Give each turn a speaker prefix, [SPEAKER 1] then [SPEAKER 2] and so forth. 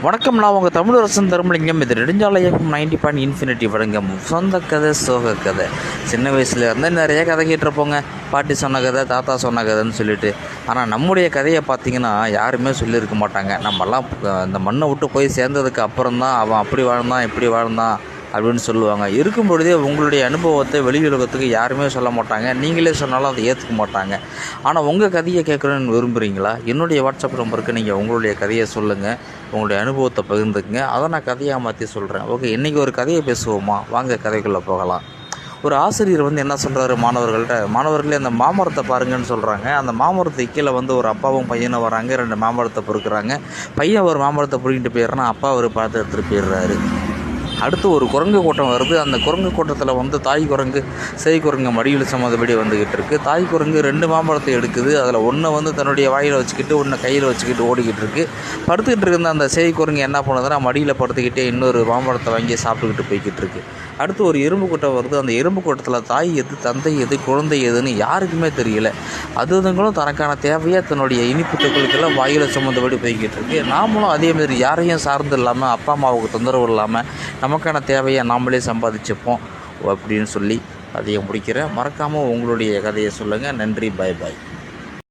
[SPEAKER 1] வணக்கம், நான் உங்கள் தமிழரசன் தர்மலிங்கம். இது நெடுஞ்சாலை இயக்கம் 90.infinity வழங்கும் சொந்த கதை, சோக கதை. சின்ன வயசில் இருந்தால் நிறைய கதை கேட்டிருப்போங்க. பாட்டி சொன்ன கதை, தாத்தா சொன்ன கதைன்னு சொல்லிட்டு. ஆனால் நம்முடைய கதையை பார்த்திங்கன்னா யாருமே சொல்லியிருக்க மாட்டாங்க. நம்மலாம் இந்த மண்ணை விட்டு போய் சேர்ந்ததுக்கு அப்புறம் தான் அவன் அப்படி வாழ்ந்தான், இப்படி வாழ்ந்தான் அப்படின்னு சொல்லுவாங்க. இருக்கும் பொழுதே உங்களுடைய அனுபவத்தை வெளியுலகத்துக்கு யாருமே சொல்ல மாட்டாங்க. நீங்களே சொன்னாலும் அதை ஏற்றுக்க மாட்டாங்க. ஆனால் உங்கள் கதையை கேட்குறேன்னு விரும்புகிறீங்களா? என்னுடைய வாட்ஸ்அப் நம்பருக்கு நீங்கள் உங்களுடைய கதையை சொல்லுங்கள், உங்களுடைய அனுபவத்தை பகிர்ந்துக்குங்க. அதை நான் கதையாக மாற்றி சொல்கிறேன். ஓகே, இன்றைக்கி ஒரு கதையை பேசுவோமா? வாங்க கதைக்குள்ளே போகலாம். ஒரு ஆசிரியர் என்ன சொல்கிறாரு மாணவர்களே அந்த மாமரத்தை பாருங்கன்னு சொல்கிறாங்க. அந்த மாமரத்துக்கு கீழே ஒரு அப்பாவும் பையனும் வராங்க. 2 மாமரத்தை பொறுக்கிறாங்க. பையன் ஒரு மாமரத்தை பிடிக்கிட்டு போயிடுறான். அப்பா ஒரு பழத்தை எடுத்துகிட்டு போயிடுறாரு. அடுத்து ஒரு குரங்கு கூட்டம் வருது. அந்த குரங்கு கூட்டத்தில் தாய் குரங்கு சேய் குரங்கு மடியில் சுமந்தபடி வந்துக்கிட்டு இருக்குது. தாய் குரங்கு 2 மாம்பழத்தை எடுக்குது. அதில் ஒன்று தன்னுடைய வாயில் வச்சுக்கிட்டு, ஒன்று கையில் வச்சுக்கிட்டு ஓடிக்கிட்டு இருக்குது. படுத்துக்கிட்டு இருந்த அந்த சேய் குரங்கு என்ன பண்ணுதுன்னா, மடியில் படுத்துக்கிட்டே இன்னொரு மாம்பழத்தை வாங்கி சாப்பிட்டுக்கிட்டு போய்கிட்டு இருக்குது. அடுத்து ஒரு எறும்பு கூட்டம் வருது. அந்த எறும்பு கூட்டத்தில் தாய் எது, தந்தை எது, குழந்தை எதுன்னு யாருக்குமே தெரியல. அதுங்களும் தனக்கான தேவையாக தன்னுடைய இனிப்பு தொகுதிக்கெல்லாம் வாயில் சுமந்தபடி போய்கிட்டு இருக்குது. நாமளும் அதேமாதிரி யாரையும் சார்ந்து இல்லாமல், அப்பா அம்மாவுக்கு தொந்தரவு இல்லாமல் நமக்கான தேவையை நாமளே சம்பாதிச்சுப்போம் அப்படின்னு சொல்லி கதையை முடிக்கிறேன். மறக்காமல் உங்களுடைய கதையை சொல்லுங்கள். நன்றி, பாய் பாய்.